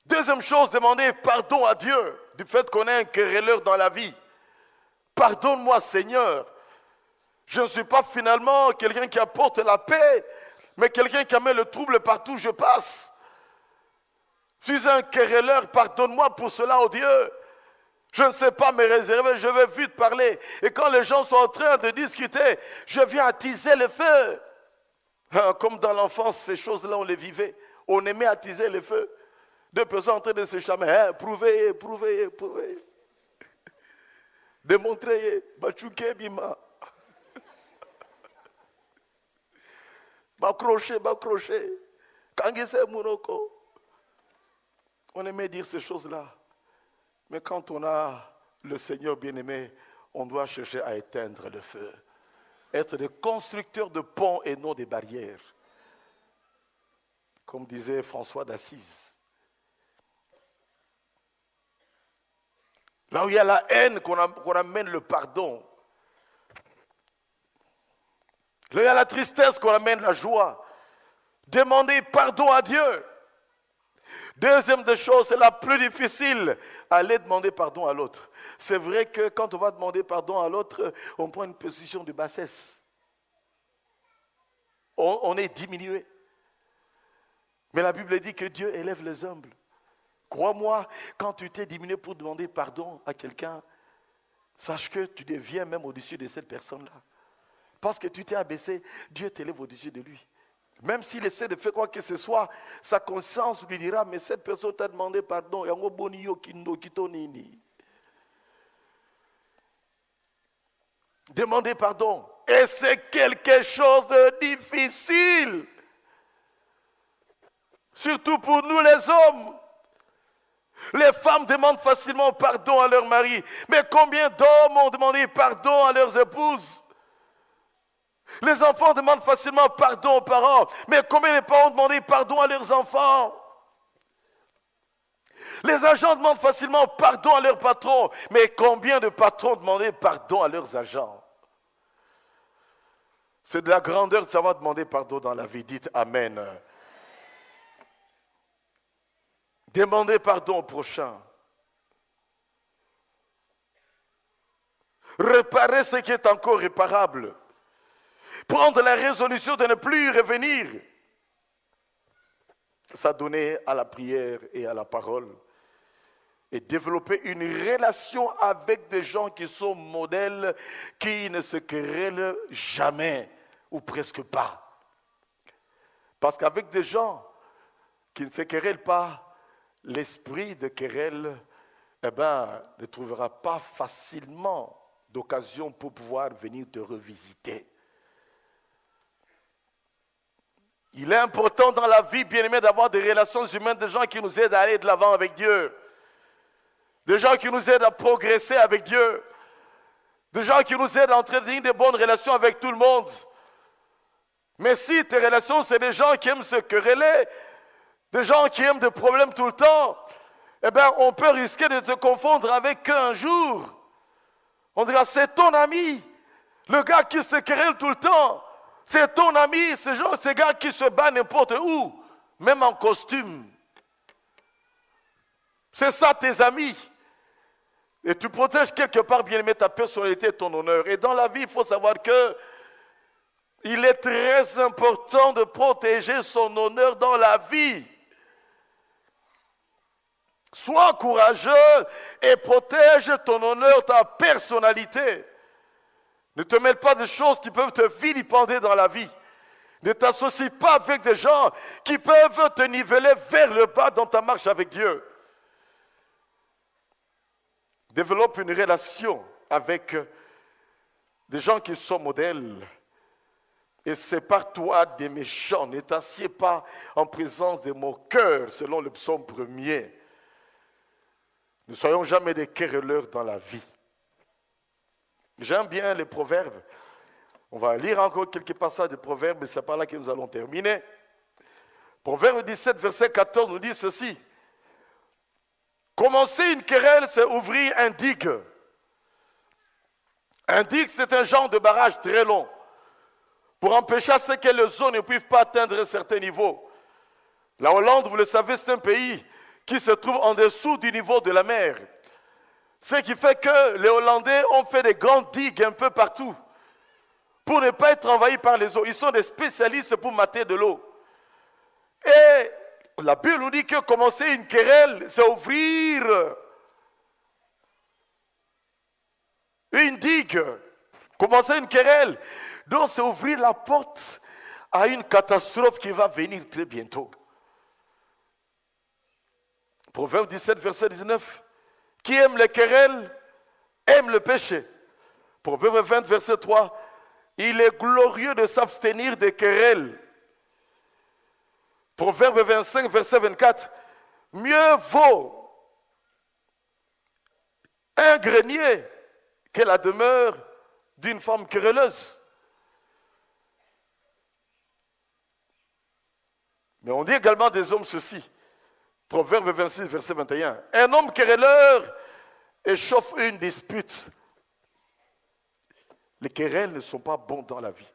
Deuxième chose, demander pardon à Dieu du fait qu'on est un querelleur dans la vie. Pardonne-moi, Seigneur. Je ne suis pas finalement quelqu'un qui apporte la paix, mais quelqu'un qui amène le trouble partout où je passe. Je suis un querelleur, pardonne-moi pour cela, oh Dieu. Je ne sais pas me réserver, je vais vite parler. Et quand les gens sont en train de discuter, je viens attiser le feu. Comme dans l'enfance, ces choses-là, on les vivait. On aimait attiser le feu. 2 personnes en train de se chamailler. Prouvez. Démontrez. Bachouké, bima. M'accrocher. Kangise Mouroko. On aimait dire ces choses-là. Mais quand on a le Seigneur bien-aimé, on doit chercher à éteindre le feu. Être des constructeurs de ponts et non des barrières. Comme disait François d'Assise. Là où il y a la haine, qu'on amène le pardon. Là où il y a la tristesse, qu'on amène la joie. Demandez pardon à Dieu. Deuxième des choses, c'est la plus difficile, aller demander pardon à l'autre. C'est vrai que quand on va demander pardon à l'autre, on prend une position de bassesse. On est diminué. Mais la Bible dit que Dieu élève les humbles. Crois-moi, quand tu t'es diminué pour demander pardon à quelqu'un, sache que tu deviens même au-dessus de cette personne-là. Parce que tu t'es abaissé, Dieu t'élève au-dessus de lui. Même s'il essaie de faire quoi que ce soit, sa conscience lui dira, mais cette personne t'a demandé pardon. Demandez pardon. Et c'est quelque chose de difficile. Surtout pour nous les hommes. Les femmes demandent facilement pardon à leur mari. Mais combien d'hommes ont demandé pardon à leurs épouses? Les enfants demandent facilement pardon aux parents. Mais combien de parents ont demandé pardon à leurs enfants? Les agents demandent facilement pardon à leurs patrons. Mais combien de patrons ont demandé pardon à leurs agents? C'est de la grandeur de savoir demander pardon dans la vie. Dites Amen. Demandez pardon au prochain. Réparer ce qui est encore réparable. Prendre la résolution de ne plus y revenir. S'adonner à la prière et à la parole. Et développer une relation avec des gens qui sont modèles, qui ne se querellent jamais ou presque pas. Parce qu'avec des gens qui ne se querellent pas, l'esprit de querelle, ne trouvera pas facilement d'occasion pour pouvoir venir te revisiter. Il est important dans la vie, bien-aimé, d'avoir des relations humaines, des gens qui nous aident à aller de l'avant avec Dieu. Des gens qui nous aident à progresser avec Dieu. Des gens qui nous aident à entretenir des bonnes relations avec tout le monde. Mais si tes relations, c'est des gens qui aiment se quereller, des gens qui aiment des problèmes tout le temps, on peut risquer de te confondre avec eux un jour. On dira, c'est ton ami, le gars qui se querelle tout le temps. C'est ton ami, ces gars qui se battent n'importe où, même en costume. C'est ça tes amis. Et tu protèges quelque part, bien aimé, ta personnalité et ton honneur. Et dans la vie, il faut savoir que il est très important de protéger son honneur dans la vie. Sois courageux et protège ton honneur, ta personnalité. Ne te mêle pas de choses qui peuvent te vilipender dans la vie. Ne t'associe pas avec des gens qui peuvent te niveler vers le bas dans ta marche avec Dieu. Développe une relation avec des gens qui sont modèles. Et sépare-toi des méchants. Ne t'assieds pas en présence des moqueurs, selon le psaume 1er. Ne soyons jamais des querelleurs dans la vie. J'aime bien les proverbes. On va lire encore quelques passages de proverbes, mais c'est par là que nous allons terminer. Proverbe 17, verset 14 nous dit ceci. Commencer une querelle, c'est ouvrir un digue. Un digue, c'est un genre de barrage très long pour empêcher à ce que les eaux ne puissent pas atteindre un certain niveau. La Hollande, vous le savez, c'est un pays qui se trouve en dessous du niveau de la mer. Ce qui fait que les Hollandais ont fait des grandes digues un peu partout pour ne pas être envahis par les eaux. Ils sont des spécialistes pour mater de l'eau. Et la Bible nous dit que commencer une querelle, c'est ouvrir une digue. Commencer une querelle, donc c'est ouvrir la porte à une catastrophe qui va venir très bientôt. Proverbe 17, verset 19. Qui aime les querelles, aime le péché. Proverbe 20, verset 3. Il est glorieux de s'abstenir des querelles. Proverbe 25, verset 24. Mieux vaut un grenier que la demeure d'une femme querelleuse. Mais on dit également des hommes ceci. Proverbe 26, verset 21. Un homme querelleur échauffe une dispute. Les querelles ne sont pas bons dans la vie.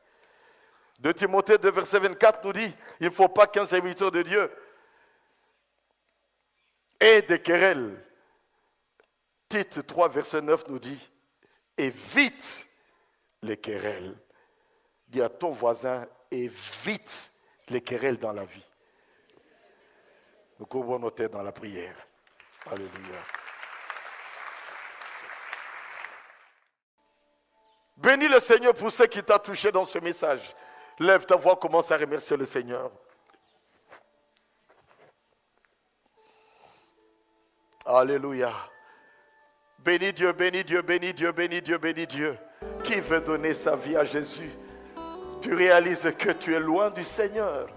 2 Timothée 2, verset 24 nous dit, il ne faut pas qu'un serviteur de Dieu ait des querelles. Tite 3, verset 9 nous dit, évite les querelles. Dis à ton voisin, évite les querelles dans la vie. Nous couvrons nos têtes dans la prière. Alléluia. Bénis le Seigneur pour ce qui t'a touché dans ce message. Lève ta voix, commence à remercier le Seigneur. Alléluia. Bénis Dieu, bénis Dieu, bénis Dieu, bénis Dieu, bénis Dieu. Qui veut donner sa vie à Jésus? Tu réalises que tu es loin du Seigneur.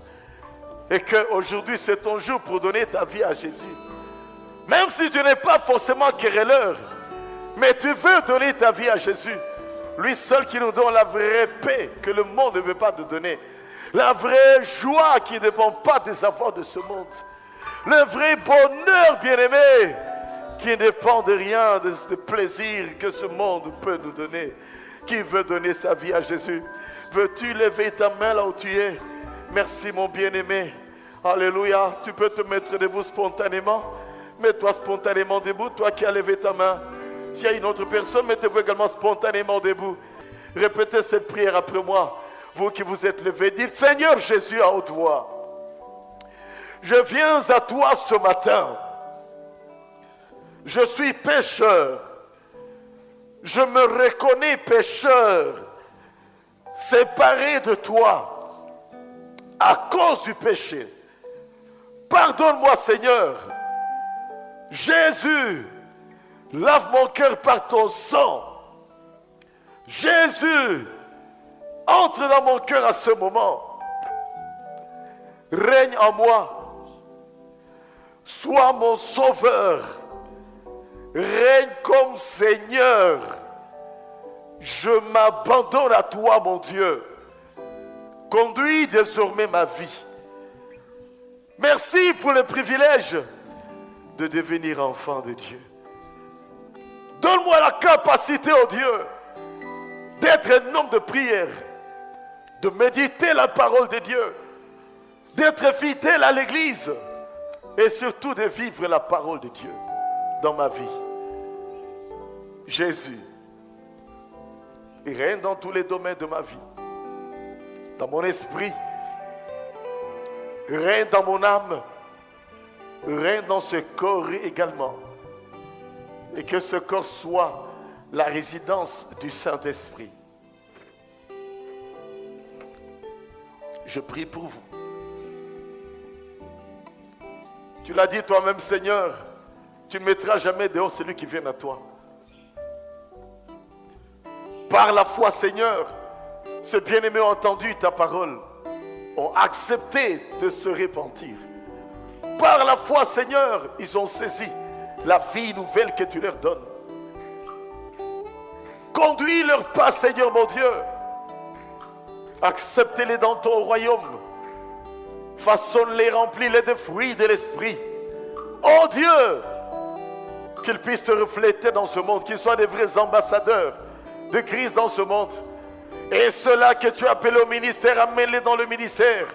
Et qu'aujourd'hui, c'est ton jour pour donner ta vie à Jésus. Même si tu n'es pas forcément querelleur, mais tu veux donner ta vie à Jésus. Lui seul qui nous donne la vraie paix que le monde ne veut pas nous donner. La vraie joie qui ne dépend pas des avoirs de ce monde. Le vrai bonheur, bien-aimé, qui ne dépend de rien, de ce plaisir que ce monde peut nous donner. Qui veut donner sa vie à Jésus? Veux-tu lever ta main là où tu es? Merci mon bien-aimé. Alléluia. Tu peux te mettre debout spontanément. Mets-toi spontanément debout, toi qui as levé ta main. S'il y a une autre personne, mettez-vous également spontanément debout. Répétez cette prière après moi. Vous qui vous êtes levés, dites Seigneur Jésus à haute voix. Je viens à toi ce matin. Je suis pécheur. Je me reconnais pécheur. Séparé de toi. à cause du péché. Pardonne-moi, Seigneur. Jésus, lave mon cœur par ton sang. Jésus, entre dans mon cœur à ce moment. Règne en moi. Sois mon sauveur. Règne comme Seigneur. Je m'abandonne à toi, mon Dieu. Conduis désormais ma vie. Merci pour le privilège de devenir enfant de Dieu. Donne-moi la capacité, oh Dieu, d'être un homme de prière, de méditer la parole de Dieu, d'être fidèle à l'église et surtout de vivre la parole de Dieu dans ma vie. Jésus, il règne dans tous les domaines de ma vie, dans mon esprit, règne dans mon âme, règne dans ce corps également. Et que ce corps soit la résidence du Saint-Esprit. Je prie pour vous. Tu l'as dit toi-même, Seigneur, tu ne mettras jamais dehors celui qui vient à toi. Par la foi, Seigneur, ces bien-aimés ont entendu ta parole, ont accepté de se repentir. Par la foi, Seigneur, ils ont saisi la vie nouvelle que tu leur donnes. Conduis leur pas, Seigneur mon Dieu. Accepte-les dans ton royaume. Façonne-les, remplis-les de fruits de l'esprit. Oh Dieu, qu'ils puissent te refléter dans ce monde, qu'ils soient des vrais ambassadeurs de Christ dans ce monde. Et ceux-là que tu appelles au ministère, amène-les dans le ministère.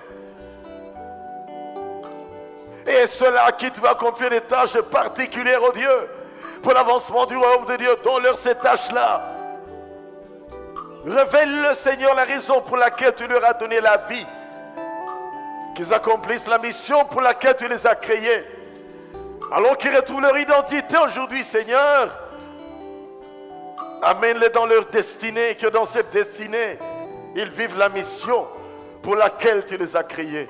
Et ceux-là qui tu vas confier des tâches particulières, oh Dieu, pour l'avancement du royaume de Dieu, donne-leur ces tâches-là. Révèle-le, Seigneur, la raison pour laquelle tu leur as donné la vie. Qu'ils accomplissent la mission pour laquelle tu les as créés. Alors qu'ils retrouvent leur identité aujourd'hui, Seigneur. Amène-les dans leur destinée, que dans cette destinée, ils vivent la mission pour laquelle tu les as créés.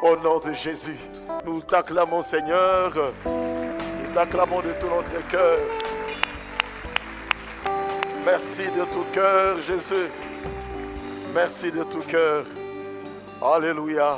Au nom de Jésus, nous t'acclamons, Seigneur. Nous t'acclamons de tout notre cœur. Merci de tout cœur, Jésus. Merci de tout cœur. Alléluia.